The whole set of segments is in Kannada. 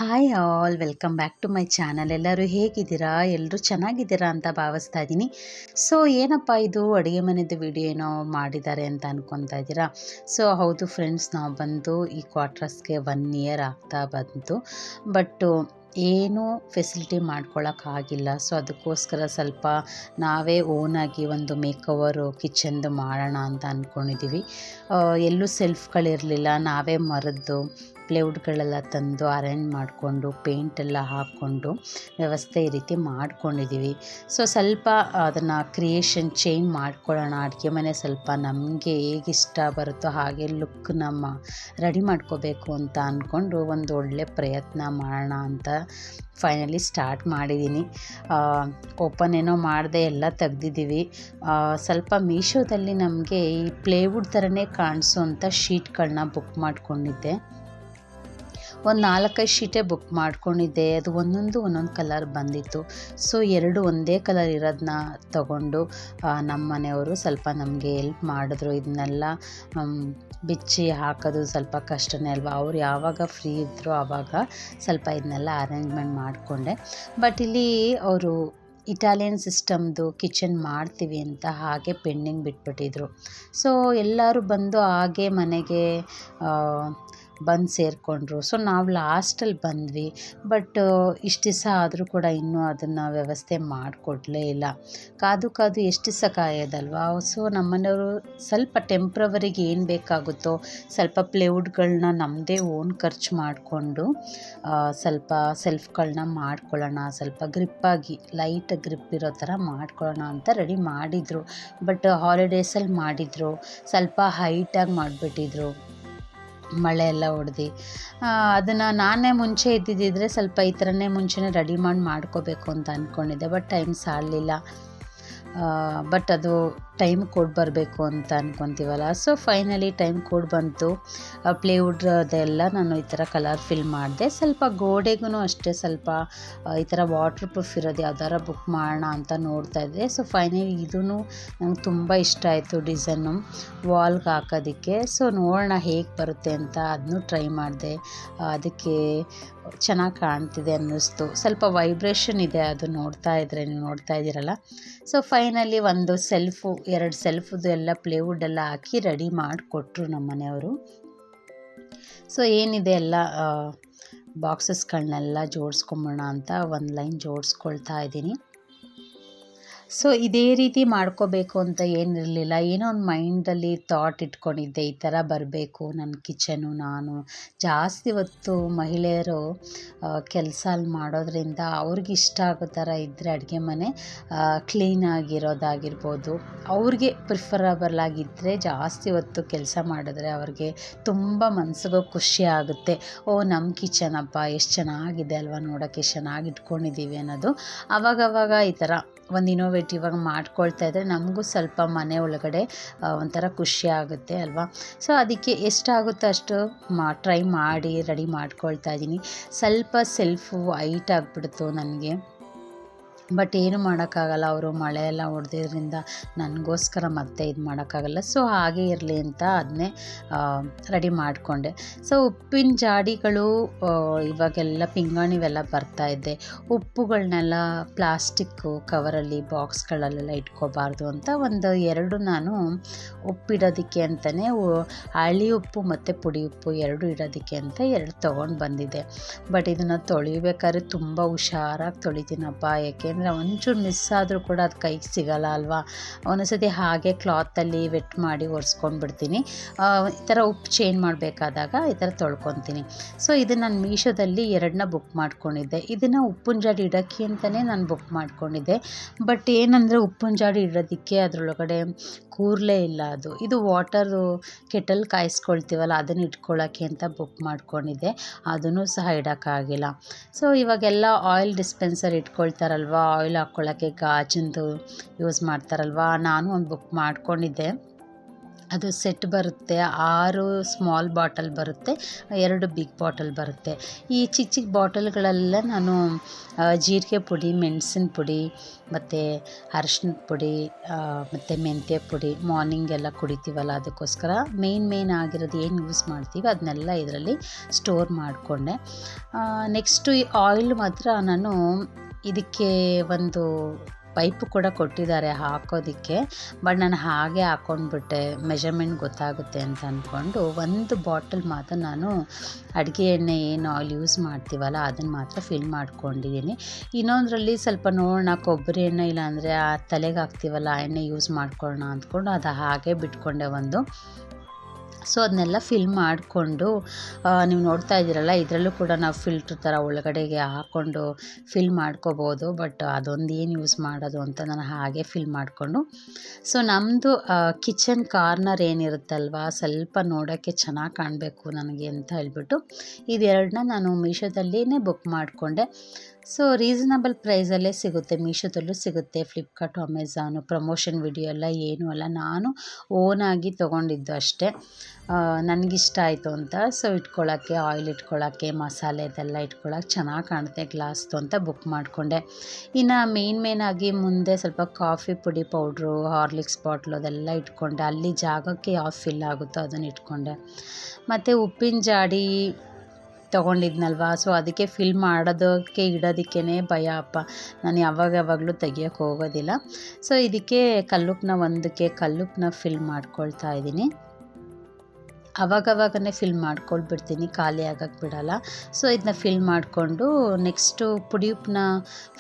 Hi all welcome back to my channel. ಎಲ್ಲರೂ ಹೇಗಿದ್ದೀರಾ? ಎಲ್ಲರೂ ಚೆನ್ನಾಗಿದ್ದೀರಾ ಅಂತ ಭಾವಿಸ್ತಾ ಇದ್ದೀನಿ. ಸೊ ಏನಪ್ಪ ಇದು ಅಡುಗೆ ಮನೆದು ವಿಡಿಯೋ ಏನೋ ಮಾಡಿದ್ದಾರೆ ಅಂತ ಅಂದ್ಕೊತಾ ಇದ್ದೀರಾ? ಸೊ ಹೌದು ಫ್ರೆಂಡ್ಸ್, ನಾವು ಬಂದು ಈ ಕ್ವಾರ್ಟರ್ಸ್ಗೆ 1 ಇಯರ್ ಆಗ್ತಾ ಬಂತು. ಬಟ್ಟು ಏನೂ ಫೆಸಿಲಿಟಿ ಮಾಡ್ಕೊಳ್ಳೋಕ್ಕಾಗಿಲ್ಲ. ಸೊ ಅದಕ್ಕೋಸ್ಕರ ಸ್ವಲ್ಪ ನಾವೇ ಓನಾಗಿ ಒಂದು ಮೇಕವರು ಕಿಚನ್ದು ಮಾಡೋಣ ಅಂತ ಅಂದ್ಕೊಂಡಿದ್ದೀವಿ. ಎಲ್ಲೂ ಸೆಲ್ಫ್ಗಳಿರಲಿಲ್ಲ, ನಾವೇ ಮರದ್ದು ಪ್ಲೇವುಡ್ಗಳೆಲ್ಲ ತಂದು ಅರೇಂಜ್ ಮಾಡಿಕೊಂಡು ಪೇಂಟೆಲ್ಲ ಹಾಕ್ಕೊಂಡು ವ್ಯವಸ್ಥೆ ಈ ರೀತಿ ಮಾಡ್ಕೊಂಡಿದ್ದೀವಿ. ಸೊ ಸ್ವಲ್ಪ ಅದನ್ನು ಕ್ರಿಯೇಷನ್ ಚೇಂಜ್ ಮಾಡ್ಕೊಳ್ಳೋಣ, ಅಡುಗೆ ಮನೆ ಸ್ವಲ್ಪ ನಮಗೆ ಹೇಗೆ ಇಷ್ಟ ಬರುತ್ತೋ ಹಾಗೆ ಲುಕ್ ನಮ್ಮ ರೆಡಿ ಮಾಡ್ಕೋಬೇಕು ಅಂತ ಅಂದ್ಕೊಂಡು ಒಂದು ಒಳ್ಳೆ ಪ್ರಯತ್ನ ಮಾಡೋಣ ಅಂತ ಫೈನಲಿ ಸ್ಟಾರ್ಟ್ ಮಾಡಿದ್ದೀನಿ. ಓಪನ್ ಏನೋ ಮಾಡಿದೆ, ಎಲ್ಲ ತೆಗ್ದಿದ್ದೀವಿ. ಸ್ವಲ್ಪ ಮೀಶೋದಲ್ಲಿ ನಮಗೆ ಈ ಪ್ಲೇವುಡ್ ಥರನೇ ಕಾಣಿಸೋಂಥ ಶೀಟ್ಗಳನ್ನ ಬುಕ್ ಮಾಡ್ಕೊಂಡಿದ್ದೆ. ಒಂದು 4-5 ಶೀಟೇ ಬುಕ್ ಮಾಡ್ಕೊಂಡಿದ್ದೆ. ಅದು ಒಂದೊಂದು ಕಲರ್ ಬಂದಿತ್ತು. ಸೊ 2 ಒಂದೇ ಕಲರ್ ಇರೋದನ್ನ ತಗೊಂಡು ನಮ್ಮ ಮನೆಯವರು ಸ್ವಲ್ಪ ನಮಗೆ ಹೆಲ್ಪ್ ಮಾಡಿದ್ರು. ಇದನ್ನೆಲ್ಲ ಬಿಚ್ಚಿ ಹಾಕೋದು ಸ್ವಲ್ಪ ಕಷ್ಟನೇ ಅಲ್ವಾ. ಅವ್ರು ಯಾವಾಗ ಫ್ರೀ ಇದ್ದರೂ ಆವಾಗ ಸ್ವಲ್ಪ ಇದನ್ನೆಲ್ಲ ಅರೇಂಜ್ಮೆಂಟ್ ಮಾಡಿಕೊಂಡೆ. ಬಟ್ ಇಲ್ಲಿ ಅವರು ಇಟಾಲಿಯನ್ ಸಿಸ್ಟಮ್ದು ಕಿಚನ್ ಮಾಡ್ತೀವಿ ಅಂತ ಹಾಗೆ ಪೆಂಡಿಂಗ್ ಬಿಟ್ಬಿಟ್ಟಿದ್ರು. ಸೊ ಎಲ್ಲರೂ ಬಂದು ಹಾಗೆ ಮನೆಗೆ ಬಂದು ಸೇರಿಕೊಂಡ್ರು. ಸೊ ನಾವು ಲಾಸ್ಟಲ್ಲಿ ಬಂದ್ವಿ. ಬಟ್ ಇಷ್ಟು ದಿವಸ ಆದರೂ ಕೂಡ ಇನ್ನೂ ಅದನ್ನು ವ್ಯವಸ್ಥೆ ಮಾಡಿಕೊಡ್ಲೇ ಇಲ್ಲ. ಕಾದು ಎಷ್ಟು ದಿವಸ ಕಾಯೋದಲ್ವಾ. ಸೊ ನಮ್ಮನೆಯವರು ಸ್ವಲ್ಪ ಟೆಂಪ್ರವರಿಗೆ ಏನು ಬೇಕಾಗುತ್ತೋ ಸ್ವಲ್ಪ ಪ್ಲೇವುಡ್ಗಳನ್ನ ನಮ್ಮದೇ ಓನ್ ಖರ್ಚು ಮಾಡಿಕೊಂಡು ಸ್ವಲ್ಪ ಸೆಲ್ಫ್ಗಳನ್ನ ಮಾಡ್ಕೊಳ್ಳೋಣ, ಸ್ವಲ್ಪ ಗ್ರಿಪ್ಪಾಗಿ ಲೈಟ್ ಗ್ರಿಪ್ ಇರೋ ಥರ ಮಾಡ್ಕೊಳ್ಳೋಣ ಅಂತ ರೆಡಿ ಮಾಡಿದರು. ಬಟ್ ಹಾಲಿಡೇಸಲ್ಲಿ ಮಾಡಿದರು, ಸ್ವಲ್ಪ ಹೈಟಾಗಿ ಮಾಡಿಬಿಟ್ಟಿದ್ರು, ಮಳೆ ಎಲ್ಲ ಹೊಡೆದು. ಅದನ್ನು ನಾನೇ ಮುಂಚೆ ಇದ್ದಿದ್ದರೆ ಸ್ವಲ್ಪ ಈ ಥರನೇ ಮುಂಚೆನೇ ರೆಡಿ ಮಾಡ್ಕೋಬೇಕು ಅಂತ ಅಂದ್ಕೊಂಡಿದ್ದೆ. ಬಟ್ ಟೈಮ್ ಸಾಲಲಿಲ್ಲ. ಬಟ್ ಅದು ಟೈಮ್ ಕೊಟ್ಟು ಬರಬೇಕು ಅಂತ ಅಂದ್ಕೊತೀವಲ್ಲ. ಸೊ ಫೈನಲಿ ಟೈಮ್ ಕೊಟ್ಟು ಬಂತು. ಪ್ಲೇವುಡ್ ಅದೆಲ್ಲ ನಾನು ಈ ಥರ ಕಲರ್ ಫಿಲ್ ಮಾಡಿದೆ. ಸ್ವಲ್ಪ ಗೋಡೆಗೂ ಅಷ್ಟೇ ಸ್ವಲ್ಪ ಈ ಥರ ವಾಟರ್ ಪ್ರೂಫ್ ಇರೋದು ಯಾವ್ದಾರ ಬುಕ್ ಮಾಡೋಣ ಅಂತ ನೋಡ್ತಾ ಇದ್ದೆ. ಸೊ ಫೈನಲಿ ಇದೂ ನಂಗೆ ತುಂಬ ಇಷ್ಟ ಆಯಿತು ಡಿಸೈನು ವಾಲ್ಗೆ ಹಾಕೋದಕ್ಕೆ. ಸೊ ನೋಡೋಣ ಹೇಗೆ ಬರುತ್ತೆ ಅಂತ ಅದನ್ನೂ ಟ್ರೈ ಮಾಡಿದೆ. ಅದಕ್ಕೆ ಚೆನ್ನಾಗಿ ಕಾಣ್ತಿದೆ ಅನ್ನಿಸ್ತು. ಸ್ವಲ್ಪ ವೈಬ್ರೇಷನ್ ಇದೆ, ಅದು ನೋಡ್ತಾ ಇದ್ದರೆ ನೀವು ನೋಡ್ತಾ ಇದ್ದೀರಲ್ಲ. ಸೊ ಫೈನಲಿ ಒಂದು ಸೆಲ್ಫು 2 ಸೆಲ್ಫುದು ಎಲ್ಲ ಪ್ಲೇವುಡ್ ಎಲ್ಲ ಹಾಕಿ ರೆಡಿ ಮಾಡಿಕೊಟ್ರು ನಮ್ಮ ಮನೆಯವರು. ಸೊ ಏನಿದೆ ಎಲ್ಲ ಬಾಕ್ಸಸ್ಗಳನ್ನೆಲ್ಲ ಜೋಡಿಸ್ಕೊಂಬೋಣ ಅಂತ ಒಂದು ಲೈನ್ ಜೋಡಿಸ್ಕೊಳ್ತಾ ಇದ್ದೀನಿ. ಸೊ ಇದೇ ರೀತಿ ಮಾಡ್ಕೋಬೇಕು ಅಂತ ಏನಿರಲಿಲ್ಲ. ಏನೋ ಒಂದು ಮೈಂಡಲ್ಲಿ ಥಾಟ್ ಇಟ್ಕೊಂಡಿದ್ದೆ, ಈ ಥರ ಬರಬೇಕು ನನ್ನ ಕಿಚನು. ನಾನು ಜಾಸ್ತಿ ಹೊತ್ತು ಮಹಿಳೆಯರು ಕೆಲಸ ಮಾಡೋದ್ರಿಂದ ಅವ್ರಿಗೆ ಇಷ್ಟ ಆಗೋ ಥರ ಇದ್ದರೆ ಅಡುಗೆ ಮನೆ ಕ್ಲೀನಾಗಿರೋದಾಗಿರ್ಬೋದು, ಅವ್ರಿಗೆ ಪ್ರಿಫರಬಲ್ ಆಗಿದ್ದರೆ ಜಾಸ್ತಿ ಹೊತ್ತು ಕೆಲಸ ಮಾಡಿದ್ರೆ ಅವ್ರಿಗೆ ತುಂಬ ಮನಸ್ಸಿಗೂ ಖುಷಿ ಆಗುತ್ತೆ. ಓ ನಮ್ಮ ಕಿಚನಪ್ಪ ಎಷ್ಟು ಚೆನ್ನಾಗಿದೆ ಅಲ್ವಾ, ನೋಡೋಕ್ಕೆ ಚೆನ್ನಾಗಿ ಇಟ್ಕೊಂಡಿದ್ದೀವಿ ಅನ್ನೋದು. ಆವಾಗವಾಗ ಈ ಥರ ಒಂದು ಇನೋವೇಟಿವ್ ಆಗಿ ಮಾಡ್ಕೊಳ್ತಾ ಇದ್ದರೆ ನಮಗೂ ಸ್ವಲ್ಪ ಮನೆ ಒಳಗಡೆ ಒಂಥರ ಖುಷಿ ಆಗುತ್ತೆ ಅಲ್ವಾ. ಸೊ ಅದಕ್ಕೆ ಎಷ್ಟಾಗುತ್ತೋ ಅಷ್ಟು ಟ್ರೈ ಮಾಡಿ ರೆಡಿ ಮಾಡ್ಕೊಳ್ತಾ ಇದ್ದೀನಿ. ಸ್ವಲ್ಪ ಸೆಲ್ಫು ಹೈಟ್ ಆಗಿಬಿಡ್ತು ನನಗೆ. ಬಟ್ ಏನು ಮಾಡೋಕ್ಕಾಗಲ್ಲ, ಅವರು ಮಳೆ ಎಲ್ಲ ಹೊಡೆದಿದ್ರಿಂದ ನನಗೋಸ್ಕರ ಮತ್ತೆ ಇದು ಮಾಡೋಕ್ಕಾಗಲ್ಲ. ಸೊ ಹಾಗೆ ಇರಲಿ ಅಂತ ಅದನ್ನೇ ರೆಡಿ ಮಾಡಿಕೊಂಡೆ. ಸೊ ಉಪ್ಪಿನ ಜಾಡಿಗಳು ಇವಾಗೆಲ್ಲ ಪಿಂಗಾಣಿವೆಲ್ಲ ಬರ್ತಾಯಿದ್ದೆ. ಉಪ್ಪುಗಳನ್ನೆಲ್ಲ ಪ್ಲಾಸ್ಟಿಕ್ಕು ಕವರಲ್ಲಿ ಬಾಕ್ಸ್ಗಳಲ್ಲೆಲ್ಲ ಇಟ್ಕೋಬಾರ್ದು ಅಂತ ಒಂದು 2 ನಾನು ಉಪ್ಪಿಡೋದಕ್ಕೆ ಅಂತಲೇ ಹಳಿ ಉಪ್ಪು ಮತ್ತು ಪುಡಿ ಉಪ್ಪು 2 ಇಡೋದಕ್ಕೆ ಅಂತ 2 ತೊಗೊಂಡು ಬಂದಿದ್ದೆ. ಬಟ್ ಇದನ್ನು ತೊಳಿಬೇಕಾದ್ರೆ ತುಂಬ ಹುಷಾರಾಗಿ ತೊಳಿತೀನಪ್ಪ. ಯಾಕೆಂದರೆ ಒಂಚೂರು ಮಿಸ್ ಆದರೂ ಕೂಡ ಅದು ಕೈಗೆ ಸಿಗಲ್ಲ ಅಲ್ವಾ. ಒಂದೊಂದ್ಸತಿ ಹಾಗೆ ಕ್ಲಾತಲ್ಲಿ ವೆಟ್ ಮಾಡಿ ಒರೆಸ್ಕೊಂಡ್ಬಿಡ್ತೀನಿ. ಈ ಥರ ಉಪ್ಪು ಚೇಂಜ್ ಮಾಡಬೇಕಾದಾಗ ಈ ಥರ ತೊಳ್ಕೊತೀನಿ. ಸೊ ಇದನ್ನು ನಾನು ಮೀಶೋದಲ್ಲಿ 2 ಬುಕ್ ಮಾಡ್ಕೊಂಡಿದ್ದೆ. ಇದನ್ನು ಉಪ್ಪಿನ ಜಾಡಿ ಇಡೋಕ್ಕೆ ಅಂತಲೇ ನಾನು ಬುಕ್ ಮಾಡ್ಕೊಂಡಿದ್ದೆ. ಬಟ್ ಏನಂದರೆ ಉಪ್ಪಿನ ಜಾಡಿ ಇಡೋದಕ್ಕೆ ಅದರೊಳಗಡೆ ಕೂರಲೇ ಇಲ್ಲ ಅದು. ಇದು ವಾಟರು ಕೆಟಲ್ ಕಾಯಿಸ್ಕೊಳ್ತೀವಲ್ಲ ಅದನ್ನು ಇಟ್ಕೊಳ್ಳೋಕ್ಕೆ ಅಂತ ಬುಕ್ ಮಾಡ್ಕೊಂಡಿದ್ದೆ. ಅದನ್ನು ಸಹ ಇಡೋಕ್ಕಾಗಿಲ್ಲ. ಸೊ ಇವಾಗೆಲ್ಲ ಆಯಿಲ್ ಡಿಸ್ಪೆನ್ಸರ್ ಇಟ್ಕೊಳ್ತಾರಲ್ವ, ಆಯಿಲ್ ಹಾಕ್ಕೊಳ್ಳೋಕ್ಕೆ ಗಾಜಿಂದು ಯೂಸ್ ಮಾಡ್ತಾರಲ್ವ, ನಾನು ಒಂದು ಬುಕ್ ಮಾಡ್ಕೊಂಡಿದ್ದೆ. ಅದು ಸೆಟ್ ಬರುತ್ತೆ. 6 ಸ್ಮಾಲ್ ಬಾಟಲ್ ಬರುತ್ತೆ, 2 ಬಿಗ್ ಬಾಟಲ್ ಬರುತ್ತೆ. ಈ ಚಿಕ್ಕ ಚಿಕ್ಕ ಬಾಟಲ್ಗಳೆಲ್ಲ ನಾನು ಜೀರಿಗೆ ಪುಡಿ, ಮೆಣಸಿನ ಪುಡಿ ಮತ್ತು ಅರಶಿನದ ಪುಡಿ ಮತ್ತು ಮೆಂತ್ಯ ಪುಡಿ ಮಾರ್ನಿಂಗೆಲ್ಲ ಕುಡಿತೀವಲ್ಲ ಅದಕ್ಕೋಸ್ಕರ ಮೇನ್ ಆಗಿರೋದು ಏನು ಯೂಸ್ ಮಾಡ್ತೀವಿ ಅದನ್ನೆಲ್ಲ ಇದರಲ್ಲಿ ಸ್ಟೋರ್ ಮಾಡಿಕೊಂಡೆ. ನೆಕ್ಸ್ಟು ಈ ಆಯಿಲ್ ಮಾತ್ರ ನಾನು ಇದಕ್ಕೆ ಒಂದು ಪೈಪು ಕೂಡ ಕೊಟ್ಟಿದ್ದಾರೆ ಹಾಕೋದಕ್ಕೆ, ಬಟ್ ನಾನು ಹಾಗೆ ಹಾಕ್ಕೊಂಡ್ಬಿಟ್ಟೆ, ಮೆಜರ್ಮೆಂಟ್ ಗೊತ್ತಾಗುತ್ತೆ ಅಂತ ಅಂದ್ಕೊಂಡು ಒಂದು ಬಾಟಲ್ ಮಾತ್ರ ನಾನು ಅಡುಗೆ ಎಣ್ಣೆ ಏನು ಆಯಿಲ್ ಯೂಸ್ ಮಾಡ್ತೀವಲ್ಲ ಅದನ್ನು ಮಾತ್ರ ಫಿಲ್ ಮಾಡ್ಕೊಂಡಿದ್ದೀನಿ. ಇನ್ನೊಂದರಲ್ಲಿ ಸ್ವಲ್ಪ ನೋಡೋಣ ಕೊಬ್ಬರಿ ಎಣ್ಣೆ ಇಲ್ಲಾಂದರೆ ಆ ತಲೆಗೆ ಹಾಕ್ತೀವಲ್ಲ ಆ ಎಣ್ಣೆ ಯೂಸ್ ಮಾಡ್ಕೊಳ್ಳೋಣ ಅಂದ್ಕೊಂಡು ಅದು ಹಾಗೆ ಬಿಟ್ಕೊಂಡೆ ಒಂದು. ಸೊ ಅದನ್ನೆಲ್ಲ ಫಿಲ್ ಮಾಡಿಕೊಂಡು ನೀವು ನೋಡ್ತಾ ಇದ್ದೀರಲ್ಲ, ಇದರಲ್ಲೂ ಕೂಡ ನಾವು ಫಿಲ್ಟ್ರ್ ಥರ ಒಳಗಡೆಗೆ ಹಾಕ್ಕೊಂಡು ಫಿಲ್ ಮಾಡ್ಕೋಬೋದು, ಬಟ್ ಅದೊಂದು ಏನು ಯೂಸ್ ಮಾಡೋದು ಅಂತ ನಾನು ಹಾಗೆ ಫಿಲ್ ಮಾಡಿಕೊಂಡು. ಸೊ ನಮ್ಮದು ಕಿಚನ್ ಕಾರ್ನರ್ ಏನಿರುತ್ತಲ್ವ ಸ್ವಲ್ಪ ನೋಡೋಕ್ಕೆ ಚೆನ್ನಾಗಿ ಕಾಣಬೇಕು ನನಗೆ ಅಂತ ಹೇಳ್ಬಿಟ್ಟು ಇದೆರಡನ್ನ ನಾನು ಮೀಶೋದಲ್ಲಿನೇ ಬುಕ್ ಮಾಡಿಕೊಂಡೆ. ಸೊ ರೀಸನಬಲ್ ಪ್ರೈಸಲ್ಲೇ ಸಿಗುತ್ತೆ, ಮೀಶೋದಲ್ಲೂ ಸಿಗುತ್ತೆ, ಫ್ಲಿಪ್ಕಾರ್ಟು, ಅಮೆಝಾನು. ಪ್ರಮೋಷನ್ ವಿಡಿಯೋ ಎಲ್ಲ ಏನೂ ಅಲ್ಲ, ನಾನು ಓನಾಗಿ ತೊಗೊಂಡಿದ್ದು ಅಷ್ಟೇ, ನನಗಿಷ್ಟ ಆಯಿತು ಅಂತ. ಸೊ ಇಟ್ಕೊಳ್ಳೋಕ್ಕೆ, ಆಯಿಲ್ ಇಟ್ಕೊಳ್ಳೋಕ್ಕೆ, ಮಸಾಲೆ ಇದೆಲ್ಲ ಇಟ್ಕೊಳ್ಳೋಕೆ ಚೆನ್ನಾಗಿ ಕಾಣುತ್ತೆ ಗ್ಲಾಸ್ದು ಅಂತ ಬುಕ್ ಮಾಡಿಕೊಂಡೆ. ಇನ್ನು ಮೇನಾಗಿ ಮುಂದೆ ಸ್ವಲ್ಪ ಕಾಫಿ ಪುಡಿ ಪೌಡ್ರು, ಹಾರ್ಲಿಕ್ಸ್ ಬಾಟ್ಲು ಅದೆಲ್ಲ ಇಟ್ಕೊಂಡೆ. ಅಲ್ಲಿ ಜಾಗಕ್ಕೆ ಯಾವ್ದು ಫಿಲ್ ಆಗುತ್ತೋ ಅದನ್ನು ಇಟ್ಕೊಂಡೆ. ಮತ್ತು ಉಪ್ಪಿನ ಜಾಡಿ ತೊಗೊಂಡಿದ್ನಲ್ವ, ಸೊ ಅದಕ್ಕೆ ಫಿಲ್ ಮಾಡೋದಕ್ಕೆ ಇಡೋದಕ್ಕೇ ಭಯ ಅಪ್ಪ, ನಾನು ಯಾವಾಗಲೂ ತೆಗಿಯೋಕ್ಕೆ ಹೋಗೋದಿಲ್ಲ. ಸೊ ಇದಕ್ಕೆ ಕಲ್ಲುಪ್ಪನ್ನ ಫಿಲ್ ಮಾಡ್ಕೊಳ್ತಾ ಇದ್ದೀನಿ. ಅವಾಗವಾಗನೇ ಫಿಲ್ ಮಾಡ್ಕೊಳ್ಬಿಡ್ತೀನಿ, ಖಾಲಿ ಆಗೋಕ್ಕೆ ಬಿಡೋಲ್ಲ. ಸೊ ಇದನ್ನ ಫಿಲ್ ಮಾಡಿಕೊಂಡು ನೆಕ್ಸ್ಟು ಪುಡಿ ಉಪ್ಪನ್ನ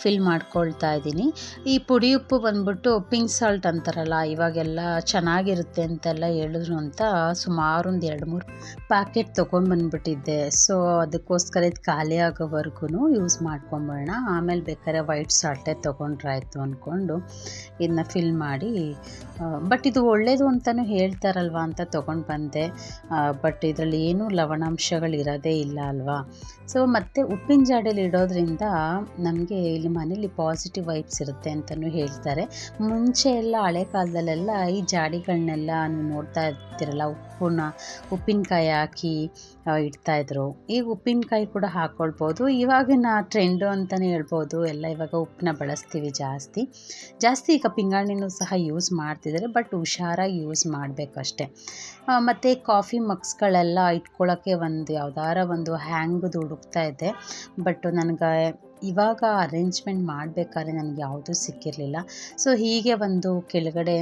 ಫಿಲ್ ಮಾಡ್ಕೊಳ್ತಾ ಇದ್ದೀನಿ. ಈ ಪುಡಿ ಉಪ್ಪು ಬಂದ್ಬಿಟ್ಟು ಪಿಂಕ್ ಸಾಲ್ಟ್ ಅಂತಾರಲ್ಲ, ಇವಾಗೆಲ್ಲ ಚೆನ್ನಾಗಿರುತ್ತೆ ಅಂತೆಲ್ಲ ಹೇಳಿದ್ರು ಅಂತ ಸುಮಾರು ಒಂದು 2-3 ಪ್ಯಾಕೆಟ್ ತೊಗೊಂಡ್ಬಂದ್ಬಿಟ್ಟಿದ್ದೆ. ಸೊ ಅದಕ್ಕೋಸ್ಕರ ಇದು ಖಾಲಿ ಆಗೋವರೆಗೂ ಯೂಸ್ ಮಾಡ್ಕೊಂಬಿಡೋಣ, ಆಮೇಲೆ ಬೇಕಾದ್ರೆ ವೈಟ್ ಸಾಲ್ಟೇ ತೊಗೊಂಡ್ರಾಯ್ತು ಅಂದ್ಕೊಂಡು ಇದನ್ನ ಫಿಲ್ ಮಾಡಿ. ಬಟ್ ಇದು ಒಳ್ಳೆಯದು ಅಂತಲೂ ಹೇಳ್ತಾರಲ್ವ ಅಂತ ತೊಗೊಂಡು ಬಂದೆ, ಬಟ್ ಇದರಲ್ಲಿ ಏನೂ ಲವಣಾಂಶಗಳಿರೋದೇ ಇಲ್ಲ ಅಲ್ವಾ. ಸೊ ಮತ್ತು ಉಪ್ಪಿನ ಜಾಡಿಯಲ್ಲಿ ಇಡೋದ್ರಿಂದ ನಮಗೆ ಇಲ್ಲಿ ಮನೇಲಿ ಪಾಸಿಟಿವ್ ವೈಬ್ಸ್ ಇರುತ್ತೆ ಅಂತಲೂ ಹೇಳ್ತಾರೆ. ಮುಂಚೆ ಎಲ್ಲ ಹಳೆ ಕಾಲದಲ್ಲೆಲ್ಲ ಈ ಜಾಡಿಗಳನ್ನೆಲ್ಲ ನೀವು ನೋಡ್ತಾ ಇರ್ತೀರಲ್ಲ, ಉಪ್ಪಿನಕಾಯಿ ಹಾಕಿ ಇಡ್ತಾಯಿದ್ರು. ಈಗ ಉಪ್ಪಿನಕಾಯಿ ಕೂಡ ಹಾಕ್ಕೊಳ್ಬೋದು, ಇವಾಗಿನ ಟ್ರೆಂಡು ಅಂತಲೇ ಹೇಳ್ಬೋದು. ಎಲ್ಲ ಇವಾಗ ಉಪ್ಪನ್ನ ಬಳಸ್ತೀವಿ ಜಾಸ್ತಿ. ಈಗ ಪಿಂಗಾಣಿನೂ ಸಹ ಯೂಸ್ ಮಾಡ್ತಿದ್ದಾರೆ, ಬಟ್ ಹುಷಾರಾಗಿ ಯೂಸ್ ಮಾಡಬೇಕಷ್ಟೆ. ಮತ್ತು ಕಾಫಿ ಮಗ್ಸ್ಗಳೆಲ್ಲ ಇಟ್ಕೊಳ್ಳೋಕ್ಕೆ ಯಾವುದಾರ ಒಂದು ಹ್ಯಾಂಗದು ಹುಡುಕ್ತಾ ಇದ್ದೆ, ಬಟ್ ನನಗೆ ಇವಾಗ ಅರೇಂಜ್ಮೆಂಟ್ ಮಾಡಬೇಕಾದ್ರೆ ನನಗೆ ಯಾವುದೂ ಸಿಕ್ಕಿರಲಿಲ್ಲ. ಸೊ ಹೀಗೆ ಒಂದು ಕೆಳಗಡೆ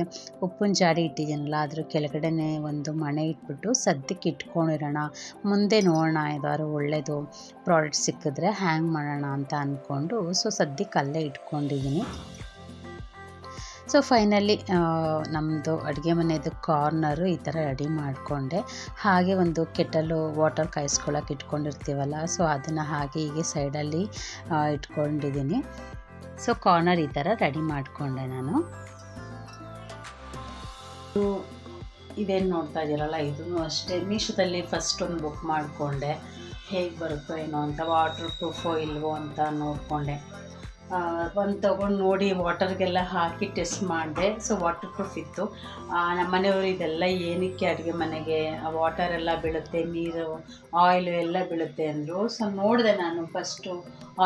ಉಪ್ಪಿನ ಜಾಡಿ ಇಟ್ಟಿದ್ದೀನಲ್ಲ, ಅದ್ರ ಕೆಳಗಡೆನೇ ಒಂದು ಮಣೆ ಇಟ್ಬಿಟ್ಟು ಸದ್ಯಕ್ಕೆ ಇಟ್ಕೊಂಡಿರೋಣ, ಮುಂದೆ ನೋಡೋಣ ಯಾವ್ದಾದ್ರು ಒಳ್ಳೆಯದು ಪ್ರಾಡಕ್ಟ್ ಸಿಕ್ಕಿದ್ರೆ ಹ್ಯಾಂಗ್ ಮಾಡೋಣ ಅಂತ ಅಂದ್ಕೊಂಡು ಸೊ ಸದ್ಯಕ್ಕೆ ಅಲ್ಲೇ ಇಟ್ಕೊಂಡಿದ್ದೀನಿ. ಸೊ ಫೈನಲಿ ನಮ್ಮದು ಅಡುಗೆ ಮನೆಯದು ಕಾರ್ನರು ಈ ಥರ ರೆಡಿ ಮಾಡಿಕೊಂಡೆ. ಹಾಗೆ ಒಂದು ಕೆಟಲು ವಾಟರ್ ಕಾಯಿಸ್ಕೊಳ್ಳೋಕೆ ಇಟ್ಕೊಂಡಿರ್ತೀವಲ್ಲ, ಸೊ ಅದನ್ನು ಹಾಗೆ ಹೀಗೆ ಸೈಡಲ್ಲಿ ಇಟ್ಕೊಂಡಿದ್ದೀನಿ. ಸೊ ಕಾರ್ನರ್ ಈ ಥರ ರೆಡಿ ಮಾಡಿಕೊಂಡೆ ನಾನು. ಇದೇನು ನೋಡ್ತಾ ಇದ್ದೀರಲ್ಲ, ಇದೂ ಅಷ್ಟೇ ಮೀಶೋದಲ್ಲಿ ಫಸ್ಟ್ ಒಂದು ಬುಕ್ ಮಾಡಿಕೊಂಡೆ, ಹೇಗೆ ಬರುತ್ತೋ ಏನೋ ಅಂತ, ವಾಟರ್ ಪ್ರೂಫೋ ಇಲ್ವೋ ಅಂತ ನೋಡಿಕೊಂಡೆ. ಒಂದು ತೊಗೊಂಡು ನೋಡಿ ವಾಟರ್ಗೆಲ್ಲ ಹಾಕಿ ಟೆಸ್ಟ್ ಮಾಡಿದೆ. ಸೊ ವಾಟರ್ ಪ್ರೂಫ್ ಇತ್ತು. ನಮ್ಮ ಮನೆಯವರು ಇದೆಲ್ಲ ಏನಕ್ಕೆ ಅಡುಗೆ ಮನೆಗೆ ವಾಟರೆಲ್ಲ ಬೀಳುತ್ತೆ, ನೀರು ಆಯಿಲು ಎಲ್ಲ ಬೀಳುತ್ತೆ ಅಂದರು. ಸೊ ನೋಡಿದೆ ನಾನು ಫಸ್ಟು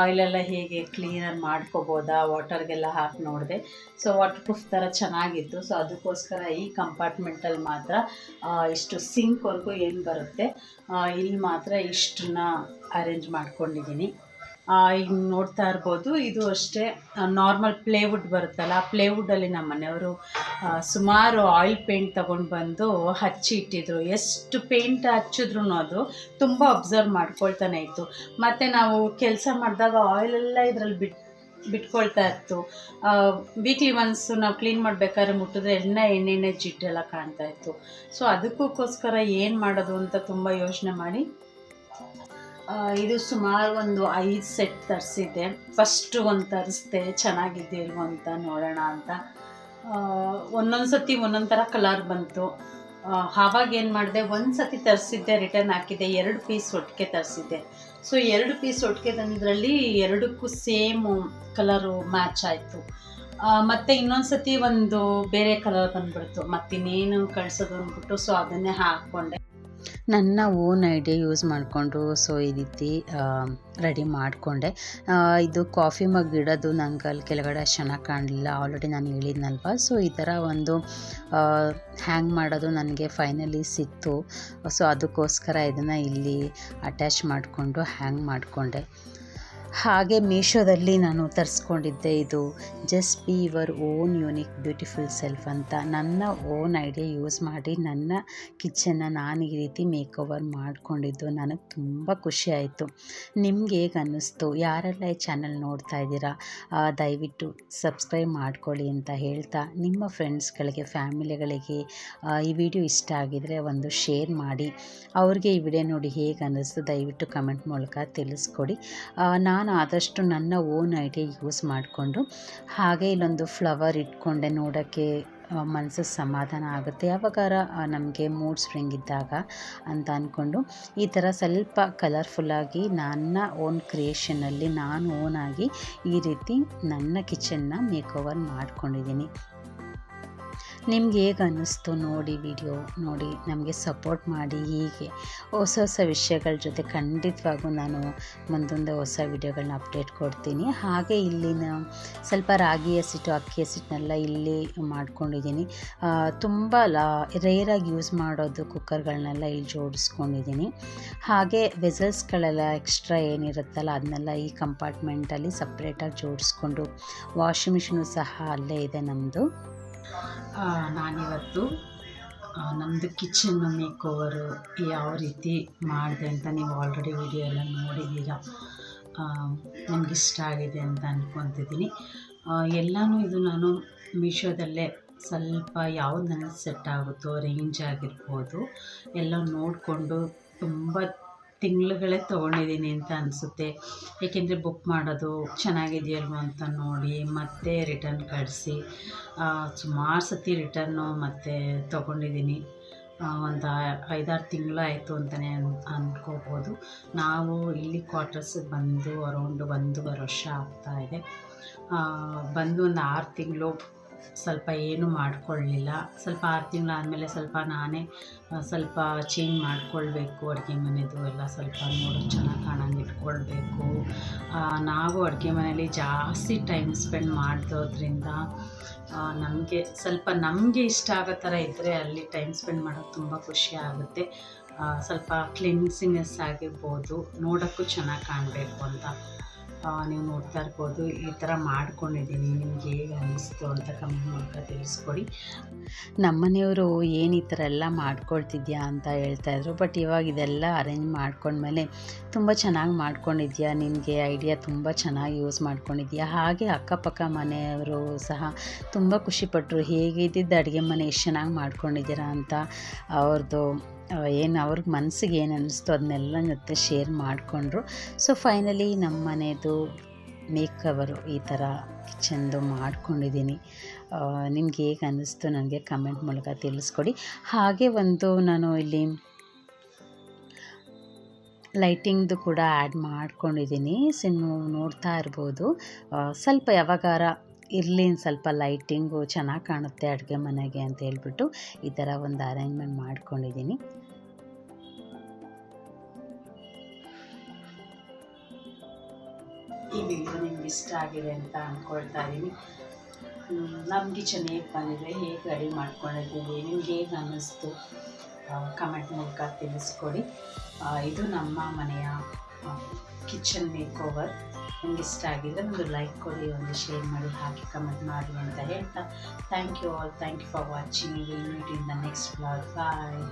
ಆಯಿಲೆಲ್ಲ ಹೇಗೆ ಕ್ಲೀನಾಗಿ ಮಾಡ್ಕೋಬೋದಾ ವಾಟರ್ಗೆಲ್ಲ ಹಾಕಿ ನೋಡಿದೆ. ಸೊ ವಾಟರ್ ಪ್ರೂಫ್ ಥರ ಚೆನ್ನಾಗಿತ್ತು. ಸೊ ಅದಕ್ಕೋಸ್ಕರ ಈ ಕಂಪಾರ್ಟ್ಮೆಂಟಲ್ಲಿ ಮಾತ್ರ ಇಷ್ಟು ಸಿಂಕ್ವರೆಗೂ ಏನು ಬರುತ್ತೆ ಇಲ್ಲಿ ಮಾತ್ರ ಇಷ್ಟನ್ನ ಅರೇಂಜ್ ಮಾಡ್ಕೊಂಡಿದ್ದೀನಿ. ಈಗ ನೋಡ್ತಾ ಇರ್ಬೋದು, ಇದು ಅಷ್ಟೇ ನಾರ್ಮಲ್ ಪ್ಲೇವುಡ್ ಬರುತ್ತಲ್ಲ, ಆ ಪ್ಲೇವುಡ್ಡಲ್ಲಿ ನಮ್ಮ ಮನೆಯವರು ಸುಮಾರು ಆಯಿಲ್ ಪೇಂಟ್ ತೊಗೊಂಡು ಬಂದು ಹಚ್ಚಿ ಇಟ್ಟಿದ್ರು. ಎಷ್ಟು ಪೇಂಟ್ ಹಚ್ಚಿದ್ರು ಅದು ತುಂಬ ಅಬ್ಸರ್ವ್ ಮಾಡ್ಕೊಳ್ತಾನೆ ಇತ್ತು. ಮತ್ತು ನಾವು ಕೆಲಸ ಮಾಡಿದಾಗ ಆಯಿಲೆಲ್ಲ ಇದರಲ್ಲಿ ಬಿಟ್ಕೊಳ್ತಾ ಇತ್ತು. ವೀಕ್ಲಿ ಒನ್ಸ್ ನಾವು ಕ್ಲೀನ್ ಮಾಡಬೇಕಾದ್ರೆ ಮುಟ್ಟಿದ್ರೆ ಎಣ್ಣೆ ಜಿಟ್ಟೆಲ್ಲ ಕಾಣ್ತಾ ಇತ್ತು. ಸೊ ಅದಕ್ಕೋಸ್ಕರ ಏನು ಮಾಡೋದು ಅಂತ ತುಂಬ ಯೋಚನೆ ಮಾಡಿ ಇದು ಸುಮಾರು ಒಂದು 5 ಸೆಟ್ ತರಿಸಿದ್ದೆ. ಫಸ್ಟು ಒಂದು ತರಿಸ್ದೆ, ಚೆನ್ನಾಗಿದ್ದೀಲ್ವೋ ಅಂತ ನೋಡೋಣ ಅಂತ. ಒಂದೊಂದು ಸತಿ ಒಂದೊಂದು ಥರ ಕಲರ್ ಬಂತು. ಆವಾಗ ಏನು ಮಾಡಿದೆ, ಒಂದು ಸತಿ ತರಿಸಿದ್ದೆ, ರಿಟರ್ನ್ ಹಾಕಿದ್ದೆ, 2 ಪೀಸ್ ಒಟ್ಟಿಗೆ ತರಿಸಿದ್ದೆ. ಸೊ 2 ಪೀಸ್ ಒಟ್ಟಿಗೆ ತಂದ್ರಲ್ಲಿ 2ಕ್ಕೂ ಸೇಮು ಕಲರು ಮ್ಯಾಚ್ ಆಯಿತು. ಮತ್ತು ಇನ್ನೊಂದು ಸತಿ ಒಂದು ಬೇರೆ ಕಲರ್ ಬಂದುಬಿಡ್ತು, ಮತ್ತಿನ್ನೇನು ಕಳಿಸೋದು ಅಂದ್ಬಿಟ್ಟು ಸೊ ಅದನ್ನೇ ಹಾಕ್ಕೊಂಡೆ. ನನ್ನ ಓನ್ ಐಡಿಯಾ ಯೂಸ್ ಮಾಡಿಕೊಂಡು ಸೊ ಈ ರೀತಿ ರೆಡಿ ಮಾಡಿಕೊಂಡೆ. ಇದು ಕಾಫಿ ಮಗ್ ಇಡೋದು ನಂಗೆ ಅಲ್ಲಿ ಕೆಳಗಡೆ ಅಷ್ಟು ಚೆನ್ನಾಗಿ ಕಾಣಲಿಲ್ಲ, ಆಲ್ರೆಡಿ ನಾನು ಹೇಳಿದ್ನಲ್ವ. ಸೊ ಈ ಥರ ಒಂದು ಹ್ಯಾಂಗ್ ಮಾಡೋದು ನನಗೆ ಫೈನಲಿ ಸಿಕ್ತು. ಸೊ ಅದಕ್ಕೋಸ್ಕರ ಇದನ್ನು ಇಲ್ಲಿ ಅಟ್ಯಾಚ್ ಮಾಡಿಕೊಂಡು ಹ್ಯಾಂಗ್ ಮಾಡಿಕೊಂಡೆ. ಹಾಗೆ ಮೀಶೋದಲ್ಲಿ ನಾನು ತರಿಸ್ಕೊಂಡಿದ್ದೆ, ಇದು just be your own unique beautiful self ಅಂತ. ನನ್ನ ಓನ್ ಐಡಿಯಾ ಯೂಸ್ ಮಾಡಿ ನನ್ನ ಕಿಚನ್ನ ನಾನು ಈ ರೀತಿ ಮೇಕ್ ಓವರ್ ಮಾಡಿಕೊಂಡಿದ್ದು ನನಗೆ ತುಂಬ ಖುಷಿ ಆಯಿತು. ನಿಮ್ಗೆ ಹೇಗೆ ಅನ್ನಿಸ್ತು? ಯಾರೆಲ್ಲ ಈ ಚಾನಲ್ ನೋಡ್ತಾ ಇದ್ದೀರಾ ದಯವಿಟ್ಟು ಸಬ್ಸ್ಕ್ರೈಬ್ ಮಾಡ್ಕೊಳ್ಳಿ ಅಂತ ಹೇಳ್ತಾ, ನಿಮ್ಮ ಫ್ರೆಂಡ್ಸ್ಗಳಿಗೆ ಫ್ಯಾಮಿಲಿಗಳಿಗೆ ಈ ವಿಡಿಯೋ ಇಷ್ಟ ಆಗಿದರೆ ಒಂದು ಶೇರ್ ಮಾಡಿ. ಅವ್ರಿಗೆ ಈ ವಿಡಿಯೋ ನೋಡಿ ಹೇಗೆ ಅನ್ನಿಸ್ತು ದಯವಿಟ್ಟು ಕಮೆಂಟ್ ಮೂಲಕ ತಿಳಿಸ್ಕೊಡಿ. ನಾನು ಆದಷ್ಟು ನನ್ನ ಓನ್ ಐಡಿಯಾ ಯೂಸ್ ಮಾಡಿಕೊಂಡು ಹಾಗೆ ಇಲ್ಲೊಂದು ಫ್ಲವರ್ ಇಟ್ಕೊಂಡೆ, ನೋಡೋಕ್ಕೆ ಮನಸ್ಸಿಗೆ ಸಮಾಧಾನ ಆಗುತ್ತೆ ಯಾವಾಗಾರ ನಮಗೆ ಮೂಡ್ ಸ್ವಿಂಗ್ ಇದ್ದಾಗ ಅಂತ ಅಂದ್ಕೊಂಡು ಈ ಥರ ಸ್ವಲ್ಪ ಕಲರ್ಫುಲ್ಲಾಗಿ ನನ್ನ ಓನ್ ಕ್ರಿಯೇಷನಲ್ಲಿ ನಾನು ಓನಾಗಿ ಈ ರೀತಿ ನನ್ನ ಕಿಚನ್ನ ಮೇಕ್ ಓವರ್ ಮಾಡ್ಕೊಂಡಿದ್ದೀನಿ. ನಿಮ್ಗೆ ಹೇಗೆ ಅನ್ನಿಸ್ತು ನೋಡಿ, ವಿಡಿಯೋ ನೋಡಿ ನಮಗೆ ಸಪೋರ್ಟ್ ಮಾಡಿ. ಹೀಗೆ ಹೊಸ ಹೊಸ ವಿಷಯಗಳ ಜೊತೆ ಖಂಡಿತವಾಗೂ ನಾನು ಮುಂದೊಂದು ಹೊಸ ವಿಡಿಯೋಗಳನ್ನ ಅಪ್ಡೇಟ್ ಕೊಡ್ತೀನಿ. ಹಾಗೆ ಇಲ್ಲಿನ ಸ್ವಲ್ಪ ರಾಗಿ ಹಸಿಟ್ಟು ಅಕ್ಕಿ ಹಸಿಟ್ಟನ್ನೆಲ್ಲ ಇಲ್ಲಿ ಮಾಡ್ಕೊಂಡಿದ್ದೀನಿ. ತುಂಬ ರೇರಾಗಿ ಯೂಸ್ ಮಾಡೋದು ಕುಕ್ಕರ್ಗಳನ್ನೆಲ್ಲ ಇಲ್ಲಿ ಜೋಡಿಸ್ಕೊಂಡಿದ್ದೀನಿ. ಹಾಗೆ ವೆಸಲ್ಸ್ಗಳೆಲ್ಲ ಎಕ್ಸ್ಟ್ರಾ ಏನಿರುತ್ತಲ್ಲ ಅದನ್ನೆಲ್ಲ ಈ ಕಂಪಾರ್ಟ್ಮೆಂಟಲ್ಲಿ ಸಪ್ರೇಟಾಗಿ ಜೋಡಿಸ್ಕೊಂಡು, ವಾಷಿಂಗ್ ಮಿಷಿನು ಸಹ ಅಲ್ಲೇ ಇದೆ ನಮ್ಮದು. ನಾನಿವತ್ತು ನಮ್ಮದು ಕಿಚನ್ ಮೇಕ್ ಓವರು ಯಾವ ರೀತಿ ಮಾಡಿದೆ ಅಂತ ನೀವು ಆಲ್ರೆಡಿ ವಿಡಿಯೋ ಎಲ್ಲ ನೋಡಿದ್ದೀರಾ. ನಿಮಗಿಷ್ಟ ಆಗಿದೆ ಅಂತ ಅಂದ್ಕೊತಿದ್ದೀನಿ. ಎಲ್ಲನೂ ಇದು ನಾನು ಮೀಶೋದಲ್ಲೇ ಸ್ವಲ್ಪ ಯಾವ್ದು ನನಗೆ ಸೆಟ್ ಆಗುತ್ತೋ ರೇಂಜ್ ಆಗಿರ್ಬೋದು ಎಲ್ಲ ನೋಡಿಕೊಂಡು ತುಂಬ ತಿಂಗಳುಗಳೇ ತೊಗೊಂಡಿದ್ದೀನಿ ಅಂತ ಅನಿಸುತ್ತೆ. ಏಕೆಂದರೆ ಬುಕ್ ಮಾಡೋದು ಚೆನ್ನಾಗಿದೆಯಲ್ವ ಅಂತ ನೋಡಿ ಮತ್ತೆ ರಿಟರ್ನ್ ಕಳಿಸಿ ಸುಮಾರು ಸತಿ ರಿಟರ್ನು ಮತ್ತು ತೊಗೊಂಡಿದ್ದೀನಿ. ಒಂದು 5-6 ತಿಂಗಳಾಯಿತು ಅಂತಲೇ ಅಂದ್ಕೋಬೋದು. ನಾವು ಇಲ್ಲಿ ಕ್ವಾರ್ಟರ್ಸಿಗೆ ಬಂದು ಅರೌಂಡ್ 1.5 ವರ್ಷ ಆಗ್ತಾಯಿದೆ. ಬಂದು ಒಂದು 6 ತಿಂಗಳು ಸ್ವಲ್ಪ ಏನೂ ಮಾಡಿಕೊಳ್ಳಲಿಲ್ಲ. ಸ್ವಲ್ಪ 6 ತಿಂಗಳಾದಮೇಲೆ ಸ್ವಲ್ಪ ನಾನೇ ಸ್ವಲ್ಪ ಚೇಂಜ್ ಮಾಡಿಕೊಳ್ಬೇಕು, ಅಡುಗೆ ಮನೆಯದು ಎಲ್ಲ ಸ್ವಲ್ಪ ನೋಡೋಕೆ ಚೆನ್ನಾಗಿ ಕಾಣಂಗೆ ಇಟ್ಕೊಳ್ಬೇಕು. ನಾವು ಅಡುಗೆ ಮನೇಲಿ ಜಾಸ್ತಿ ಟೈಮ್ ಸ್ಪೆಂಡ್ ಮಾಡೋದ್ರಿಂದ ನಮಗೆ ಸ್ವಲ್ಪ ನಮಗೆ ಇಷ್ಟ ಆಗೋ ಥರ ಇದ್ದರೆ ಅಲ್ಲಿ ಟೈಮ್ ಸ್ಪೆಂಡ್ ಮಾಡೋದು ತುಂಬ ಖುಷಿ ಆಗುತ್ತೆ. ಸ್ವಲ್ಪ ಕ್ಲೀನ್ಸಿನೆಸ್ ಆಗಿರ್ಬೋದು, ನೋಡೋಕ್ಕೂ ಚೆನ್ನಾಗಿ ಕಾಣಬೇಕು ಅಂತ ನೀವು ನೋಡ್ತಾ ಇರ್ಬೋದು. ಈ ಥರ ಮಾಡ್ಕೊಂಡಿದ್ದೀನಿ. ನಿಮ್ಗೆ ಹೇಗೆ ಅನ್ನಿಸ್ತು ಅಂತ ಕಮೆಂಟ್ ಮೂಲಕ ತಿಳಿಸ್ಕೊಡಿ. ನಮ್ಮನೆಯವರು ಏನು ಈ ಥರ ಎಲ್ಲ ಮಾಡ್ಕೊಳ್ತಿದ್ಯಾ ಅಂತ ಹೇಳ್ತಾಯಿದ್ರು. ಬಟ್ ಇವಾಗ ಇದೆಲ್ಲ ಅರೇಂಜ್ ಮಾಡ್ಕೊಂಡ್ಮೇಲೆ ತುಂಬ ಚೆನ್ನಾಗಿ ಮಾಡ್ಕೊಂಡಿದ್ಯಾ, ನಿನಗೆ ಐಡಿಯಾ ತುಂಬ ಚೆನ್ನಾಗಿ ಯೂಸ್ ಮಾಡ್ಕೊಂಡಿದ್ಯಾ. ಹಾಗೆ ಅಕ್ಕಪಕ್ಕ ಮನೆಯವರು ಸಹ ತುಂಬ ಖುಷಿಪಟ್ಟರು, ಹೇಗೆ ಇದ್ದಿದ್ದು ಅಡುಗೆ ಮನೆ ಎಷ್ಟು ಚೆನ್ನಾಗಿ ಮಾಡ್ಕೊಂಡಿದ್ದೀರಾ ಅಂತ. ಅವ್ರದ್ದು ಏನು ಅವ್ರಿಗೆ ಮನಸ್ಸಿಗೆ ಏನು ಅನ್ನಿಸ್ತು ಅದನ್ನೆಲ್ಲ ಜೊತೆ ಶೇರ್ ಮಾಡಿಕೊಂಡ್ರು. ಸೊ ಫೈನಲಿ ನಮ್ಮ ಮನೆಯದು ಮೇಕ್ ಓವರು ಈ ಥರ ಕಿಚನ್ದು ಮಾಡ್ಕೊಂಡಿದ್ದೀನಿ. ನಿಮ್ಗೆ ಹೇಗೆ ಅನ್ನಿಸ್ತು ನನಗೆ ಕಮೆಂಟ್ ಮೂಲಕ ತಿಳಿಸ್ಕೊಡಿ. ಹಾಗೆ ಒಂದು ನಾನು ಇಲ್ಲಿ ಲೈಟಿಂಗ್ದು ಕೂಡ ಆ್ಯಡ್ ಮಾಡ್ಕೊಂಡಿದ್ದೀನಿ. ಸೊ ನೀವು ನೋಡ್ತಾ ಇರ್ಬೋದು. ಸ್ವಲ್ಪ ಯಾವಾಗಾರ ಇರಲಿ ಸ್ವಲ್ಪ ಲೈಟಿಂಗು ಚೆನ್ನಾಗಿ ಕಾಣುತ್ತೆ ಅಡುಗೆ ಮನೆಗೆ ಅಂತ ಹೇಳ್ಬಿಟ್ಟು ಈ ಥರ ಒಂದು ಅರೇಂಜ್ಮೆಂಟ್ ಮಾಡ್ಕೊಂಡಿದ್ದೀನಿ. ಈ ವಿಡಿಯೋ ನಿಮ್ಗೆ ಇಷ್ಟ ಆಗಿದೆ ಅಂತ ಅಂದ್ಕೊಳ್ತಾ ಇದ್ದೀನಿ. ನಮ್ಮ ಕಿಚನ್ ಹೇಗೆ ಬಂದಿದೆ, ಹೇಗೆ ರೆಡಿ ಮಾಡ್ಕೊಂಡಿದ್ದೀವಿ, ನಿಮ್ಗೆ ಹೇಗೆ ಅನ್ನಿಸ್ತು ಕಮೆಂಟ್ ಮೂಲಕ ತಿಳಿಸ್ಕೊಡಿ. ಇದು ನಮ್ಮ ಮನೆಯ ಕಿಚನ್ ಮೇಕ್ ಓವರ್. ನಿಮ್ಗೆ ಇಷ್ಟ ಆಗಿದ್ರೆ ಒಂದು ಲೈಕ್ ಕೊಡಿ, ಒಂದು ಶೇರ್ ಮಾಡಿ, ಹಾಕಿ ಕಮೆಂಟ್ ಮಾಡಿ ಅಂತ ಹೇಳ್ತಾ thank you all. Thank you for watching. Will meet in the next vlog. Bye.